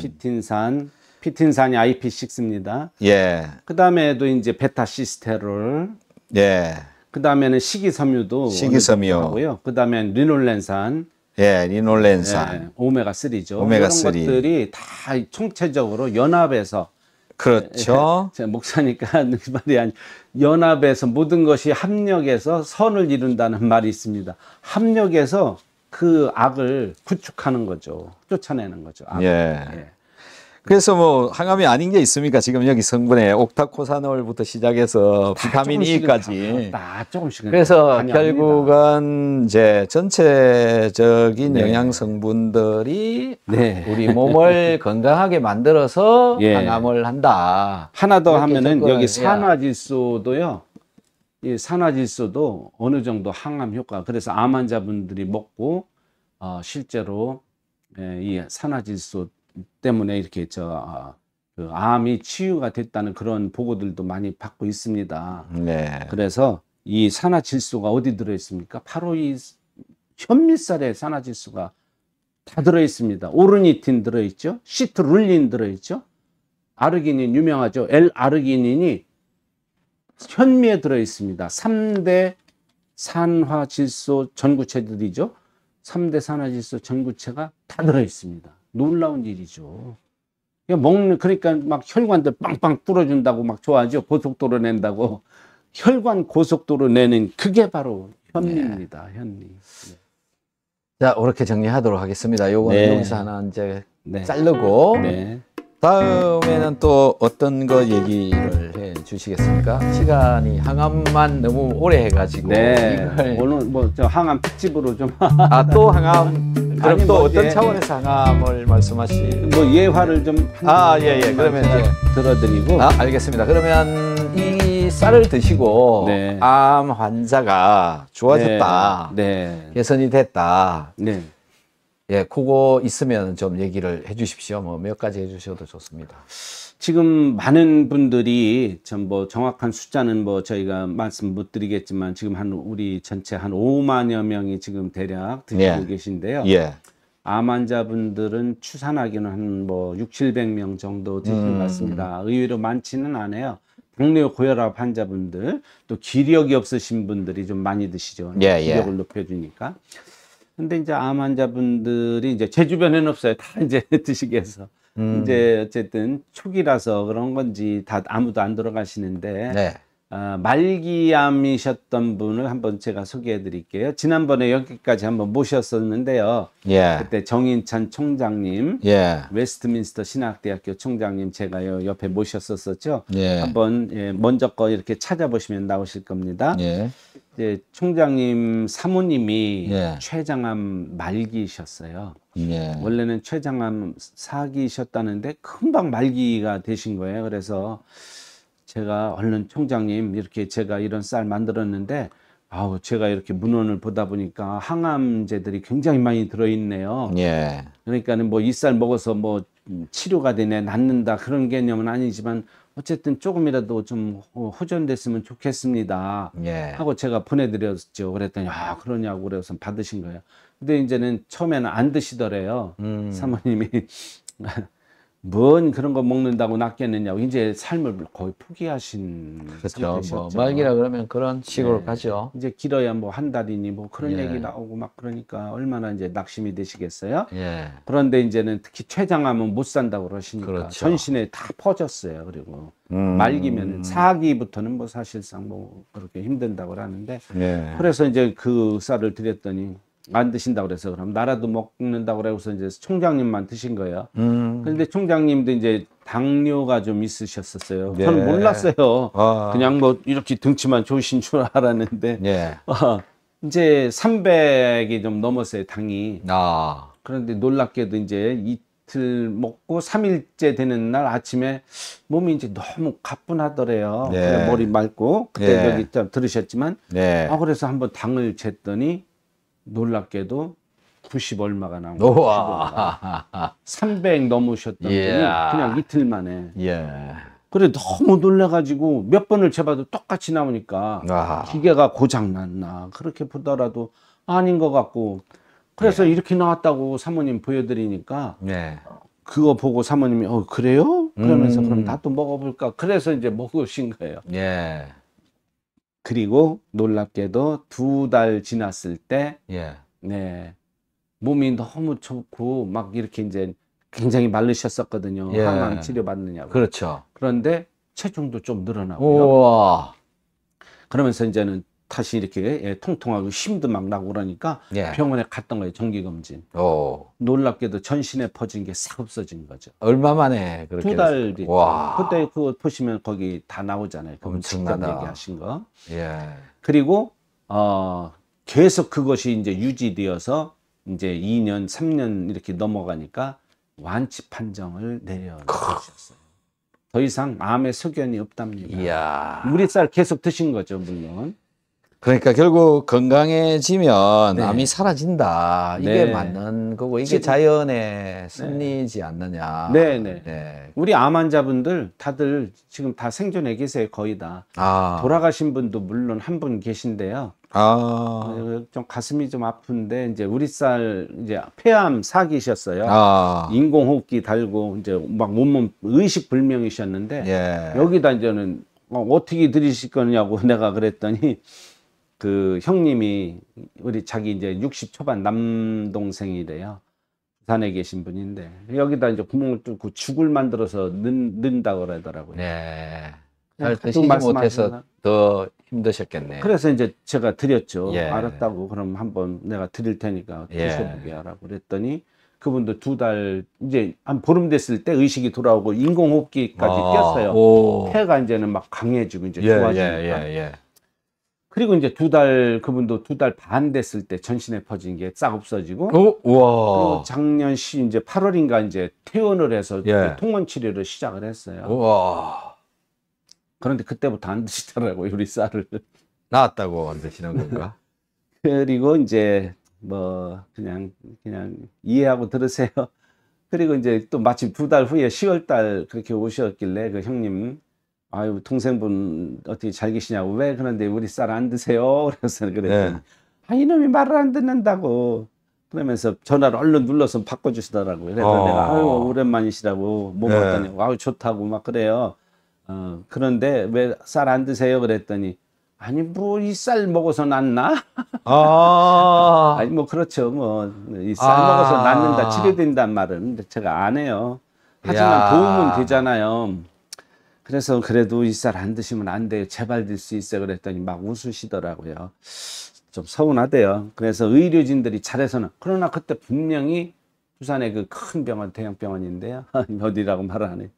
피틴산이 IP6입니다. 예, 그 다음에도 이제 베타시스테롤, 예, 그 다음에는 식이섬유도 식이섬유. 하고요. 그 다음에 리놀렌산, 예, 리놀렌산, 오메가 3죠. 오메가 이런 3. 것들이 다 총체적으로 연합해서 그렇죠. 제 목사니까 하는 말이 아니 연합해서 모든 것이 합력해서 선을 이룬다는 말이 있습니다. 합력해서 그 악을 구축하는 거죠. 쫓아내는 거죠. 악을. 예. 예. 그래서 뭐 항암이 아닌 게 있습니까? 지금 여기 성분에 옥타코사놀부터 시작해서 비타민 E까지. 다 조금씩은 그래서 관여합니다. 결국은 이제 전체적인 네. 영양 성분들이 네. 우리 몸을 건강하게 만들어서 예. 항암을 한다. 하나 더 이렇게 하면은 접근을 여기 해야. 산화질소도요. 이 산화질소도 어느 정도 항암 효과. 그래서 암 환자분들이 먹고 실제로 이 산화질소 때문에 이렇게 그 암이 치유가 됐다는 그런 보고들도 많이 받고 있습니다. 네. 그래서 이 산화질소가 어디 들어 있습니까? 바로 이 현미쌀에 산화질소가 다 들어 있습니다. 오르니틴 들어 있죠. 시트룰린 들어 있죠. 아르기닌 유명하죠. L-아르기닌이 현미에 들어 있습니다. 3대 산화질소 전구체들이죠. 3대 산화질소 전구체가 다 들어 있습니다. 놀라운 일이죠. 그러니까 막 혈관들 빵빵 뚫어준다고 막 좋아하죠. 고속도로 낸다고. 혈관 고속도로 내는 그게 바로 현미입니다. 현미. 네. 자, 그렇게 정리하도록 하겠습니다. 요거는 네. 여기서 하나 이제 네. 자르고 네. 다음에는 또 어떤 거 얘기를 해 주시겠습니까? 시간이 항암만 너무 오래 해가지고 네. 이걸 오늘 뭐 저 항암 특집으로 좀 또 항암 그럼 아니, 또 뭐, 어떤 예. 차원에서 항암을 말씀하시? 뭐 예화를 좀 예. 그러면 제가 이제 들어드리고 알겠습니다. 그러면 이 쌀을 드시고 네. 암 환자가 좋아졌다, 네. 개선이 됐다. 네. 예, 그거 있으면 좀 얘기를 해주십시오. 뭐 몇 가지 해주셔도 좋습니다. 지금 많은 분들이 전 뭐 정확한 숫자는 뭐 저희가 말씀 못 드리겠지만 지금 한 우리 전체 한 5만여 명이 지금 대략 드시고 예. 계신데요. 예. 암 환자분들은 추산하기는 한 뭐 6, 700명 정도 되시는 것 같습니다. 의외로 많지는 않아요. 당뇨 고혈압 환자분들, 또 기력이 없으신 분들이 좀 많이 드시죠. 예, 기력을 예. 높여주니까. 근데 이제 암 환자분들이 이제 제 주변에는 없어요. 다 이제 드시게 해서. 이제 어쨌든 초기라서 그런 건지 다 아무도 안 돌아가시는데, 네. 말기암이셨던 분을 한번 제가 소개해 드릴게요. 지난번에 여기까지 한번 모셨었는데요. 예. 그때 정인찬 총장님, 예. 웨스트민스터 신학대학교 총장님 제가 옆에 모셨었었죠. 예. 한번 먼저 거 이렇게 찾아보시면 나오실 겁니다. 예. 이제 총장님 사모님이 예. 췌장암 말기셨어요. 예. 원래는 췌장암 4기셨다는데 금방 말기가 되신 거예요. 그래서 제가 얼른 총장님 이렇게 제가 이런 쌀 만들었는데 아우 제가 이렇게 문헌을 보다 보니까 항암제들이 굉장히 많이 들어있네요. 예. 그러니까는 뭐 이 쌀 먹어서 뭐 치료가 되네 낫는다 그런 개념은 아니지만 어쨌든 조금이라도 좀 호전됐으면 좋겠습니다 예. 하고 제가 보내드렸죠. 그랬더니 아 그러냐고 그래서 받으신 거예요. 근데 이제는 처음에는 안 드시더래요. 사모님이 뭔 그런 거 먹는다고 낫겠느냐고 이제 삶을 거의 포기하신 그렇죠. 상태셨죠. 뭐 말기라 그러면 그런 식으로 네. 가죠. 이제 길어야 뭐 한 달이니 뭐 그런 예. 얘기 나오고 막 그러니까 얼마나 이제 낙심이 되시겠어요. 예. 그런데 이제는 특히 췌장암은 못 산다고 그러시니까 그렇죠. 전신에 다 퍼졌어요. 그리고 말기면은 4기부터는 뭐 사실상 뭐 그렇게 힘든다고 하는데 예. 그래서 이제 그 쌀을 드렸더니 안 드신다고 그래서 그럼 나라도 먹는다고 그래서 이제 총장님만 드신 거예요. 그런데 총장님도 이제 당뇨가 좀 있으셨었어요. 네. 저는 몰랐어요. 아. 그냥 뭐 이렇게 등치만 좋으신 줄 알았는데 예. 이제 300이 좀 넘었어요, 당이. 아. 그런데 놀랍게도 이제 이틀 먹고 3일째 되는 날 아침에 몸이 이제 너무 가뿐하더래요. 네. 그냥 머리 맑고 그때 예. 여기 좀 들으셨지만 네. 그래서 한번 당을 쟀더니 놀랍게도 90 얼마가 나온 거예요. 우와. 300 넘으셨던 분이 이야. 그냥 이틀 만에. 예. 그래 너무 놀라가지고 몇 번을 재봐도 똑같이 나오니까 아. 기계가 고장 났나 그렇게 보더라도 아닌 것 같고 그래서 이렇게 나왔다고 사모님 보여드리니까 네. 그거 보고 사모님이 그래요? 그러면서 그럼 나도 먹어볼까 그래서 이제 먹으신 거예요. 예. 그리고 놀랍게도 2달 지났을 때 예. 네, 몸이 너무 좋고 막 이렇게 이제 굉장히 마르셨었거든요. 예. 항암 치료 받느냐고. 그렇죠. 그런데 체중도 좀 늘어나고요. 우와. 그러면서 이제는 다시 이렇게 통통하고 힘도 막 나고 그러니까 예. 병원에 갔던 거예요. 정기검진. 오. 놀랍게도 전신에 퍼진 게 싹 없어진 거죠. 얼마 만에 그렇게 2달 뒤. 와. 그때 그거 보시면 거기 다 나오잖아요. 그분 직접 엄청나다. 얘기하신 거. 예. 그리고 계속 그것이 이제 유지되어서 이제 2년, 3년 이렇게 넘어가니까 완치 판정을 내려주셨어요. 더 이상 암의 소견이 없답니다. 이야. 우리 쌀 계속 드신 거죠, 물론. 그러니까 결국 건강해지면 네. 암이 사라진다. 이게 네. 맞는 거고 이게 지금- 자연의 섭리지 않느냐. 네네. 네. 우리 암 환자분들 다들 지금 다 생존해 계세요, 거의 다. 아. 돌아가신 분도 물론 한 분 계신데요. 아. 좀 가슴이 좀 아픈데 이제 우리 쌀 이제 폐암 4기셨어요. 아. 인공호흡기 달고 이제 막 몸 의식 불명이셨는데 예. 여기다 이제는 어떻게 들이실 거냐고 내가 그랬더니 그 형님이 우리 자기 이제 60 초반 남동생이래요. 부산에 계신 분인데 여기다 이제 구멍을 뚫고 죽을 만들어서 넣는다고 그러더라고요. 네. 잘 가끔 드시지 못해서 말씀하시잖아. 더 힘드셨겠네. 그래서 이제 제가 드렸죠. 예. 알았다고 그럼 한번 내가 드릴 테니까 예. 드셔보게 하라고 그랬더니 그분도 2달 이제 한 보름 됐을 때 의식이 돌아오고 인공호흡기까지 꼈어요. 오. 폐가 이제는 막 강해지고 이제 예, 좋아지니까. 예. 그리고 이제 그분도 2달 반 됐을 때 전신에 퍼진 게 싹 없어지고. 오, 그리고 우와. 작년 이제 8월인가 이제 퇴원을 해서 예. 통원 치료를 시작을 했어요. 우와. 그런데 그때부터 안 드시더라고요, 우리 쌀을. 나았다고 안 드시는 건가? 그리고 이제 뭐 그냥 이해하고 들으세요. 그리고 이제 또 마침 2달 후에 10월 달 그렇게 오셨길래 그 형님, 아유, 동생분 어떻게 잘 계시냐고. 왜 그런데 우리 쌀 안 드세요? 그래서 그랬더니, 네. 아, 이놈이 말을 안 듣는다고. 그러면서 전화를 얼른 눌러서 바꿔주시더라고요. 그래서 내가, 아유, 오랜만이시라고 뭐 네. 먹더니, 아유, 좋다고 막 그래요. 그런데 왜 쌀 안 드세요? 그랬더니, 아니, 뭐, 이 쌀 먹어서 낫나? 아, 아니, 뭐, 그렇죠. 뭐, 이 쌀 먹어서 낫는다, 아. 치료된단 말은 제가 안 해요. 하지만 야. 도움은 되잖아요. 그래서 그래도 이 쌀 안 드시면 안 돼요. 제발 들 수 있어요. 그랬더니 막 웃으시더라고요. 좀 서운하대요. 그래서 의료진들이 잘해서는, 그러나 그때 분명히 부산의 그 큰 병원, 대형 병원인데요. 어디라고 말 안 해요.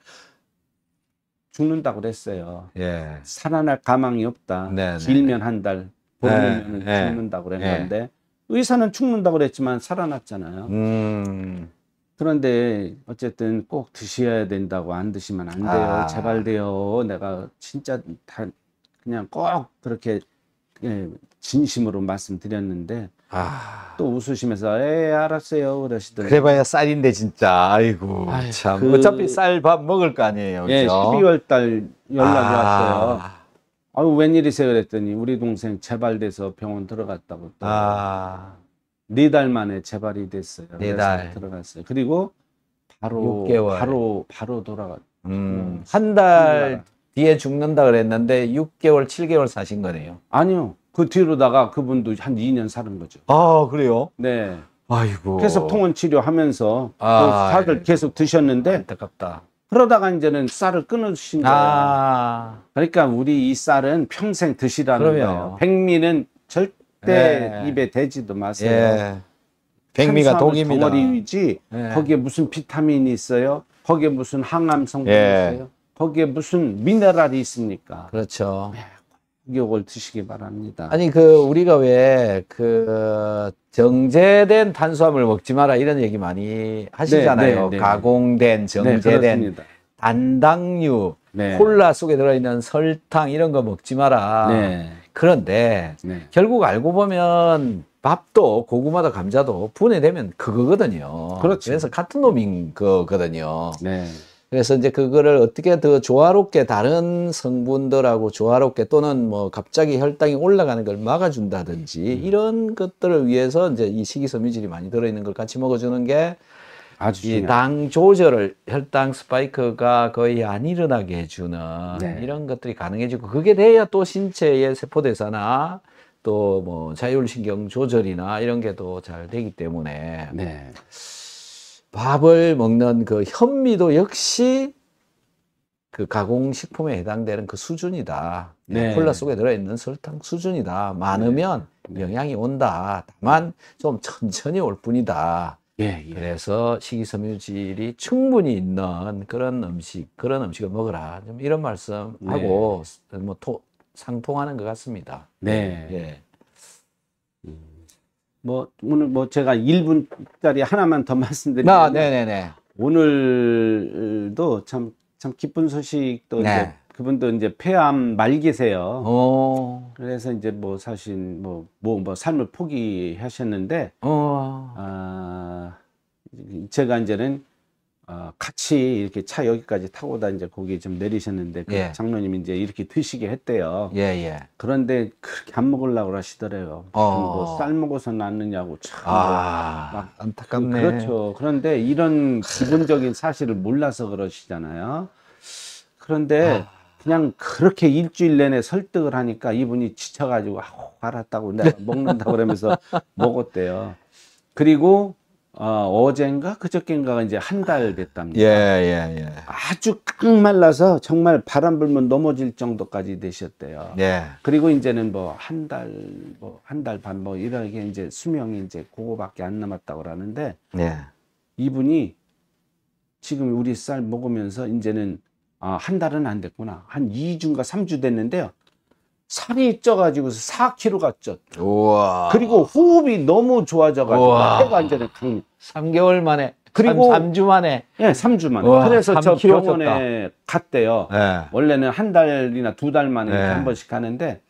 죽는다고 그랬어요. 예. 살아날 가망이 없다. 네, 네, 길면 한 달, 보름이면 네, 죽는다고 네. 그랬는데, 의사는 죽는다고 그랬지만 살아났잖아요. 그런데 어쨌든 꼭 드셔야 된다고, 안 드시면 안 돼요. 아. 제발 돼요. 내가 진짜 다 그냥 꼭 그렇게 진심으로 말씀드렸는데, 아. 또 웃으시면서 알았어요 그러시더라고요. 그래봐야 쌀인데 진짜. 아이고 아유, 참. 그- 어차피 쌀 밥 먹을 거 아니에요. 예, 그죠? 12월 달 연락이 왔어요. 아. 아유, 웬일이세요? 그랬더니 우리 동생 재발돼서 병원 들어갔다고. 또 아. 4달 만에 재발이 됐어요. 네 그래서 달. 들어갔어요. 그리고 바로 6개월. 바로 돌아갔. 한 달 뒤에 죽는다 그랬는데 6개월, 7개월 사신 거네요. 아니요. 그 뒤로다가 그분도 한 2년 사는 거죠. 아, 그래요? 네. 아이고. 계속 통원 치료하면서 아, 그 쌀을 예. 계속 드셨는데, 안타깝다. 그러다가 이제는 쌀을 끊으신 거예요. 아. 그러니까 우리 이 쌀은 평생 드시라는 그럼요. 거예요. 백미는 절대 네. 입에 대지도 마세요. 예. 백미가 탄수화물 독입니다. 덩어리지. 예. 거기에 무슨 비타민이 있어요? 거기에 무슨 항암 성분이 예. 있어요? 거기에 무슨 미네랄이 있습니까? 그렇죠. 이걸 드시기 바랍니다. 아니 그 우리가 왜 그 정제된 탄수화물 먹지 마라 이런 얘기 많이 하시잖아요. 네. 가공된 네, 정제된 그렇습니다. 단당류, 네. 콜라 속에 들어있는 설탕 이런 거 먹지 마라. 네. 그런데 네. 결국 알고 보면 밥도 고구마도 감자도 분해되면 그거거든요. 그렇죠. 그래서 같은 놈인 거거든요. 네. 그래서 이제 그거를 어떻게 더 조화롭게 다른 성분들하고 조화롭게 또는 뭐 갑자기 혈당이 올라가는 걸 막아준다든지 이런 것들을 위해서 이제 이 식이섬유질이 많이 들어있는 걸 같이 먹어주는 게 아주 이 중요해요. 당 조절을 혈당 스파이크가 거의 안 일어나게 해주는 네. 이런 것들이 가능해지고 그게 돼야 또 신체의 세포대사나 또 뭐 자율신경 조절이나 이런 게 더 잘 되기 때문에 네. 밥을 먹는 그 현미도 역시 그 가공식품에 해당되는 그 수준이다. 네. 콜라 속에 들어있는 설탕 수준이다. 많으면 영향이 온다. 다만 좀 천천히 올 뿐이다. 예, 예. 그래서 식이섬유질이 충분히 있는 그런 음식을 먹으라. 좀 이런 말씀하고 뭐 상통하는 것 같습니다. 네. 예. 뭐 오늘 뭐 제가 1분짜리 하나만 더 말씀드리면, 네네네. 오늘도 참 기쁜 소식도 네. 이제 그분도 이제 폐암 말기세요. 어, 그래서 이제 뭐 사실 뭐 삶을 포기하셨는데, 제가 이제는 같이 이렇게 차 여기까지 타고다 이제 거기 좀 내리셨는데, 그 예. 장로님이 이제 이렇게 드시게 했대요. 예, 예. 그런데 그렇게 안 먹으려고 하시더래요. 뭐 쌀 먹어서 낫느냐고 참. 막 안타깝네. 그렇죠. 그런데 이런 기본적인 사실을 몰라서 그러시잖아요. 그런데 그냥 그렇게 일주일 내내 설득을 하니까 이분이 지쳐가지고 알았다고 내가 먹는다고 그러면서 먹었대요. 그리고 어젠가 그저께인가가 이제 한 달 됐답니다. 예. 아주 깡 말라서 정말 바람 불면 넘어질 정도까지 되셨대요. 예. 그리고 이제는 뭐 한 달 반 뭐 이렇게 이제 수명이 이제 그거밖에 안 남았다고 그러는데, 예. 이분이 지금 우리 쌀 먹으면서 이제는 한 달은 안 됐구나. 한 2주인가 3주 됐는데요. 살이 쪄가지고서 4kg가 쪘. 우와. 그리고 호흡이 너무 좋아져가지고 우와. 폐가 완전히 3개월 만에. 그리고 3주 만에. 예, 3주 만에. 우와, 그래서 저 3kg 병원에 갔대요. 예. 원래는 한 달이나 2달 만에 네. 한 번씩 갔는데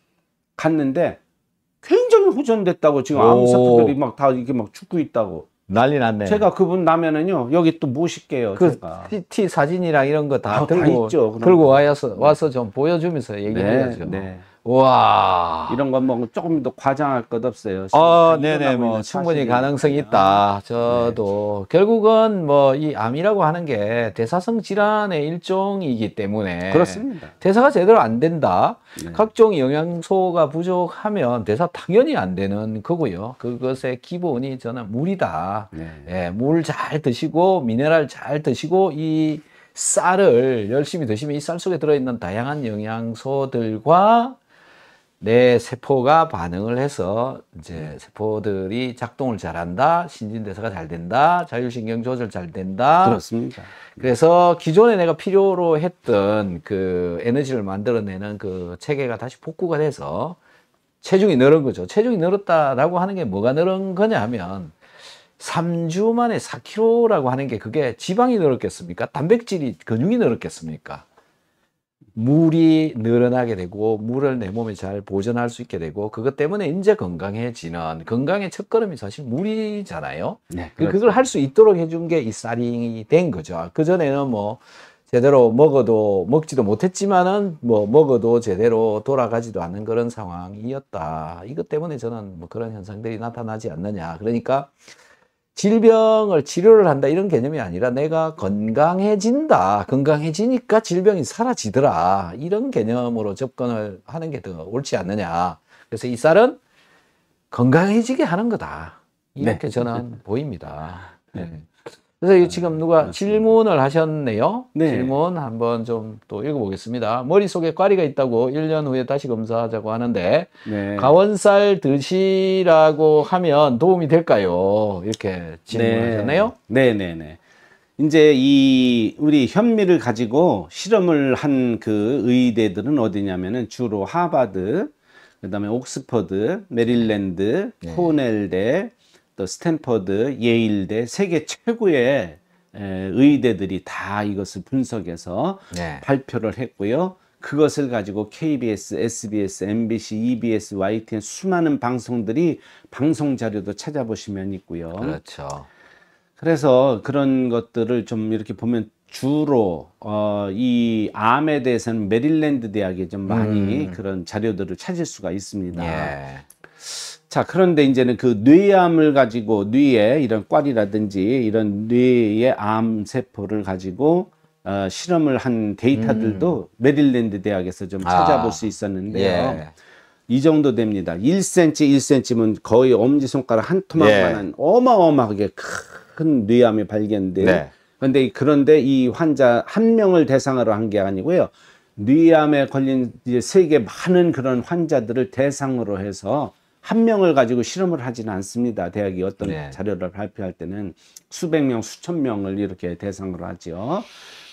굉장히 호전됐다고 지금 오. 암 사람들이 막 다 이렇게 막 죽고 있다고. 난리 났네. 제가 그분 나면은요 여기 또 모실게요. 그 제가. CT 사진이랑 이런 거 다 다 들고 있죠, 그런 들고 거. 와서 좀 보여주면서 얘기해야죠. 네. 와. 이런 건 뭐 조금 더 과장할 것 없어요. 네네, 뭐 충분히 가능성이 사실이니까요. 있다. 저도 결국은 뭐 이 암이라고 하는 게 대사성 질환의 일종이기 때문에 그렇습니다. 대사가 제대로 안 된다. 네. 각종 영양소가 부족하면 대사 당연히 안 되는 거고요. 그것의 기본이 저는 물이다. 네. 예, 물 잘 드시고 미네랄 잘 드시고 이 쌀을 열심히 드시면 이 쌀 속에 들어있는 다양한 영양소들과 내 세포가 반응을 해서 이제 세포들이 작동을 잘한다, 신진대사가 잘 된다, 자율신경 조절 잘 된다. 그렇습니다. 그래서 기존에 내가 필요로 했던 그 에너지를 만들어내는 그 체계가 다시 복구가 돼서 체중이 늘은 거죠. 체중이 늘었다라고 하는 게 뭐가 늘은 거냐 하면 3주 만에 4kg라고 하는 게 그게 지방이 늘었겠습니까? 단백질이, 근육이 늘었겠습니까? 물이 늘어나게 되고 물을 내 몸에 잘 보존할 수 있게 되고 그것 때문에 이제 건강해지는 건강의 첫걸음이 사실 물이잖아요. 네, 그걸 할 수 있도록 해준 게 이 쌀이 된 거죠. 그전에는 뭐 제대로 먹지도 못했지만은 뭐 먹어도 제대로 돌아가지도 않는 그런 상황이었다. 이것 때문에 저는 뭐 그런 현상들이 나타나지 않느냐. 그러니까 질병을 치료를 한다 이런 개념이 아니라 내가 건강해진다. 건강해지니까 질병이 사라지더라. 이런 개념으로 접근을 하는 게 더 옳지 않느냐. 그래서 이 쌀은 건강해지게 하는 거다. 이렇게 저는 보입니다. 네. 그래서 지금 누가 질문을 하셨네요. 네. 질문 한번 좀 또 읽어보겠습니다. 머릿속에 꽈리가 있다고 1년 후에 다시 검사하자고 하는데 네. 가원쌀 드시라고 하면 도움이 될까요? 이렇게 질문하셨네요. 네네네. 이제 이 우리 현미를 가지고 실험을 한 그 의대들은 어디냐면은 주로 하버드, 그다음에 옥스퍼드, 메릴랜드, 네. 코넬대, 또 스탠퍼드, 예일대 세계 최고의 의대들이 다 이것을 분석해서 네. 발표를 했고요. 그것을 가지고 KBS, SBS, MBC, EBS, YTN 수많은 방송들이 방송 자료도 찾아보시면 있고요. 그렇죠. 그래서 그런 것들을 좀 이렇게 보면 주로 이 암에 대해서는 메릴랜드 대학에 좀 많이 그런 자료들을 찾을 수가 있습니다. 예. 자, 그런데 이제는 그 뇌암을 가지고 뇌에 이런 꽈리라든지 이런 뇌의 암 세포를 가지고 실험을 한 데이터들도 메릴랜드 대학에서 좀 찾아볼 수 있었는데요. 예. 이 정도 됩니다. 1cm, 1cm면 거의 엄지손가락 한 토막만한 어마어마하게 큰 뇌암이 발견돼요. 네. 그런데 이 환자 한 명을 대상으로 한 게 아니고요. 뇌암에 걸린 이제 세계 많은 그런 환자들을 대상으로 해서 한 명을 가지고 실험을 하지는 않습니다. 대학이 어떤 네. 자료를 발표할 때는 수백 명, 수천 명을 이렇게 대상으로 하죠.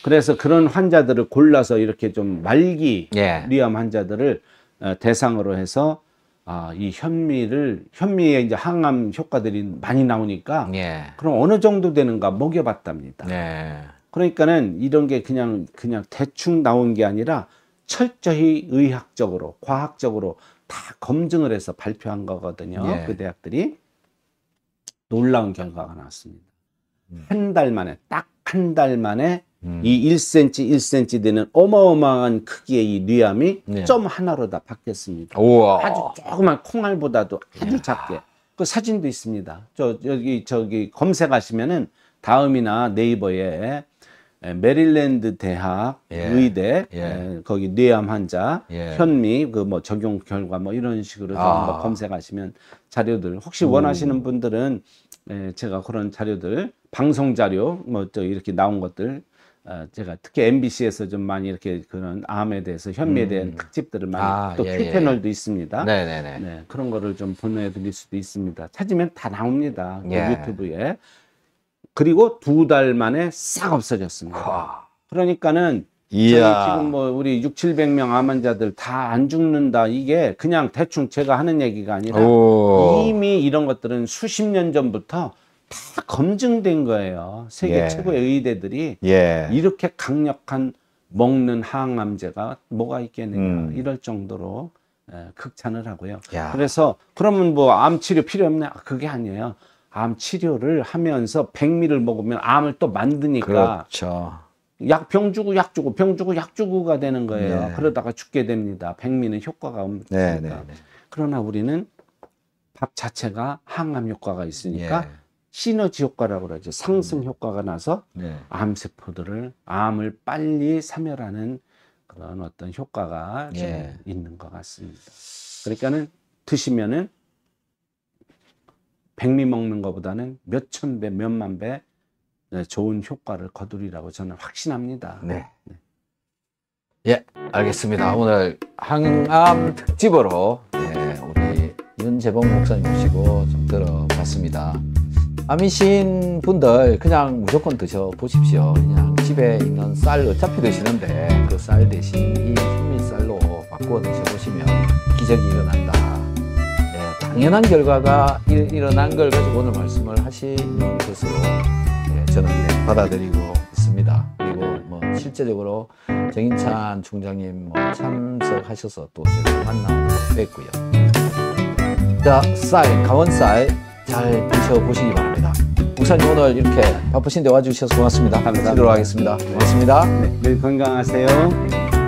그래서 그런 환자들을 골라서 이렇게 좀 말기 예. 뇌암 환자들을 대상으로 해서 이 현미에 이제 항암 효과들이 많이 나오니까 예. 그럼 어느 정도 되는가 먹여봤답니다. 네. 그러니까는 이런 게 그냥 대충 나온 게 아니라 철저히 의학적으로, 과학적으로 다 검증을 해서 발표한 거거든요. 예. 그 대학들이. 놀라운 결과가 나왔습니다. 한 달 만에, 딱 한 달 만에 이 1cm, 1cm 되는 어마어마한 크기의 이 뇌암이 네. 점 하나로 다 바뀌었습니다. 우와. 아주 조그만 콩알보다도 아주 작게. 그 사진도 있습니다. 저기 검색하시면은 다음이나 네이버에 메릴랜드 대학 예. 의대 예. 거기 뇌암 환자 예. 현미 그 뭐 적용 결과 뭐 이런 식으로 좀 뭐 검색하시면 자료들 혹시 원하시는 분들은 제가 그런 자료들 방송 자료 뭐 또 이렇게 나온 것들 제가 특히 MBC에서 좀 많이 이렇게 그런 암에 대해서 현미에 대한 특집들을 많이 또 Q채널도 있습니다. 네네네. 네, 그런 거를 좀 보내드릴 수도 있습니다. 찾으면 다 나옵니다. 그 예. 유튜브에. 그리고 2달 만에 싹 없어졌습니다. 와. 그러니까는 이야. 저희 지금 뭐 우리 600~700명 암 환자들 다 안 죽는다. 이게 그냥 대충 제가 하는 얘기가 아니라 오. 이미 이런 것들은 수십 년 전부터 다 검증된 거예요. 세계 예. 최고의 의대들이 예. 이렇게 강력한 먹는 항암제가 뭐가 있겠느냐 이럴 정도로 극찬을 하고요. 야. 그래서 그러면 뭐 암 치료 필요 없냐? 그게 아니에요. 암 치료를 하면서 백미를 먹으면 암을 또 만드니까 그렇죠. 병 주고 약 주고 병 주고 약 주고가 되는 거예요. 네. 그러다가 죽게 됩니다. 백미는 효과가 없으니까. 네, 네, 네. 그러나 우리는 밥 자체가 항암 효과가 있으니까 예. 시너지 효과라고 그러죠. 상승 효과가 나서 네. 암세포들을 암을 빨리 사멸하는 그런 어떤 효과가 좀 예. 있는 것 같습니다. 그러니까는 드시면은 백미 먹는 것보다는 몇천 배, 몇만 배 좋은 효과를 거두리라고 저는 확신합니다. 네. 예, 알겠습니다. 오늘 항암 특집으로 우리 윤재봉 목사님 모시고 좀 들어봤습니다. 암이신 분들 그냥 무조건 드셔보십시오. 그냥 집에 있는 쌀 어차피 드시는데 그 쌀 대신 이 현미쌀로 바꾸어 드셔보시면 기적이 일어난다. 예, 당연한 결과가 일어난 걸 가지고 오늘 말씀을 하시는 것으로 저는 받아들이고 있습니다. 그리고 뭐 실제적으로 정인찬 총장님 뭐 참석하셔서 또 제가 만나 뵙고요. 자, 쌀, 강원쌀 잘 드셔보시기 바랍니다. 목사님 오늘 이렇게 바쁘신데 와주셔서 고맙습니다. 감사합니다. 들어가겠습니다. 고맙습니다. 네, 늘 건강하세요.